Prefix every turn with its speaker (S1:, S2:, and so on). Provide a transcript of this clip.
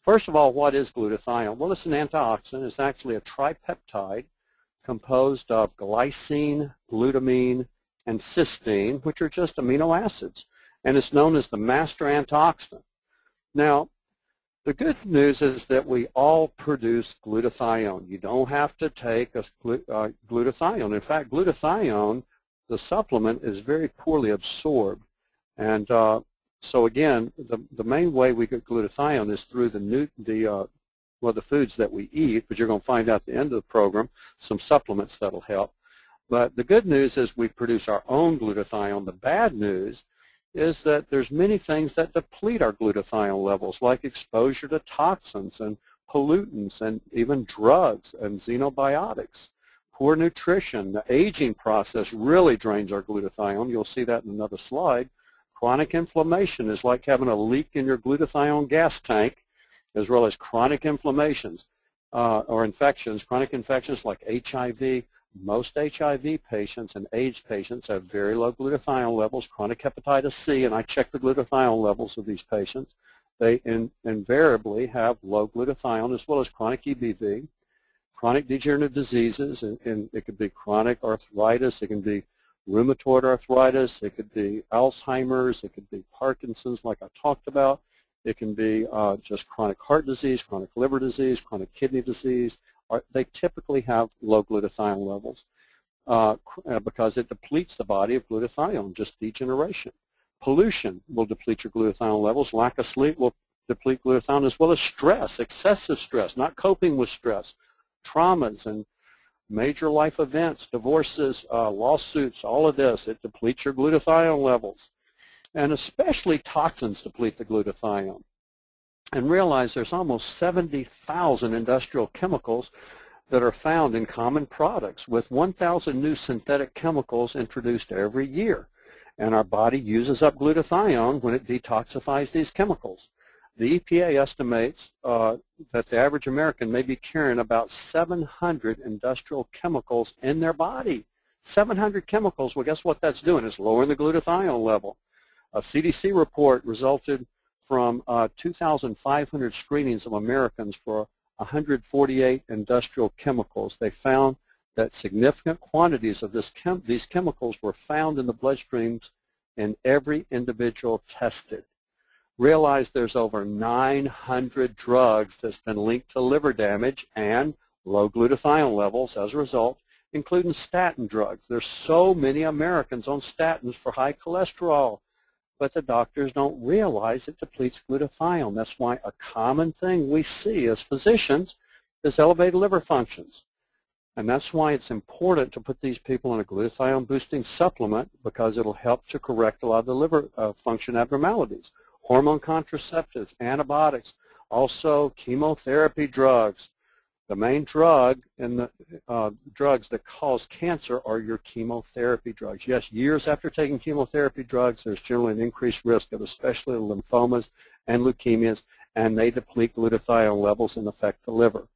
S1: First of all, what is glutathione? Well, it's an antioxidant. It's actually a tripeptide composed of glycine, glutamine, and cysteine, which are just amino acids. And it's known as the master antioxidant. Now, the good news is that we all produce glutathione. You don't have to take a glutathione. In fact, glutathione, the supplement, is very poorly absorbed. And so again, the main way we get glutathione is through the foods that we eat, but you're going to find out at the end of the program some supplements that'll help. But the good news is we produce our own glutathione. The bad news is that there's many things that deplete our glutathione levels, like exposure to toxins and pollutants and even drugs and xenobiotics. Poor nutrition, the aging process really drains our glutathione. You'll see that in another slide. Chronic inflammation is like having a leak in your glutathione gas tank, as well as chronic inflammations or infections. Chronic infections like HIV. Most HIV patients and AIDS patients have very low glutathione levels. Chronic hepatitis C, and I check the glutathione levels of these patients. They invariably have low glutathione, as well as chronic EBV. Chronic degenerative diseases, and it could be chronic arthritis, it can be rheumatoid arthritis, it could be Alzheimer's, it could be Parkinson's like I talked about, it can be just chronic heart disease, chronic liver disease, chronic kidney disease. They typically have low glutathione levels because it depletes the body of glutathione, just degeneration. Pollution will deplete your glutathione levels. Lack of sleep will deplete glutathione, as well as stress, excessive stress, not coping with stress, traumas and major life events, divorces, lawsuits, all of this, it depletes your glutathione levels. And especially toxins deplete the glutathione. And realize there's almost 70,000 industrial chemicals that are found in common products, with 1,000 new synthetic chemicals introduced every year. And our body uses up glutathione when it detoxifies these chemicals. The EPA estimates that the average American may be carrying about 700 industrial chemicals in their body. 700 chemicals. Well, guess what that's doing? It's lowering the glutathione level. A CDC report resulted from 2,500 screenings of Americans for 148 industrial chemicals. They found that significant quantities of these chemicals were found in the bloodstreams in every individual tested. Realize there's over 900 drugs that's been linked to liver damage and low glutathione levels as a result, including statin drugs. There's so many Americans on statins for high cholesterol, but the doctors don't realize it depletes glutathione. That's why a common thing we see as physicians is elevated liver functions. And that's why it's important to put these people on a glutathione-boosting supplement, because it'll help to correct a lot of the liver function abnormalities. Hormone contraceptives, antibiotics, also chemotherapy drugs. The main drug in the drugs that cause cancer are your chemotherapy drugs. Yes, years after taking chemotherapy drugs, there's generally an increased risk of especially lymphomas and leukemias, and they deplete glutathione levels and affect the liver.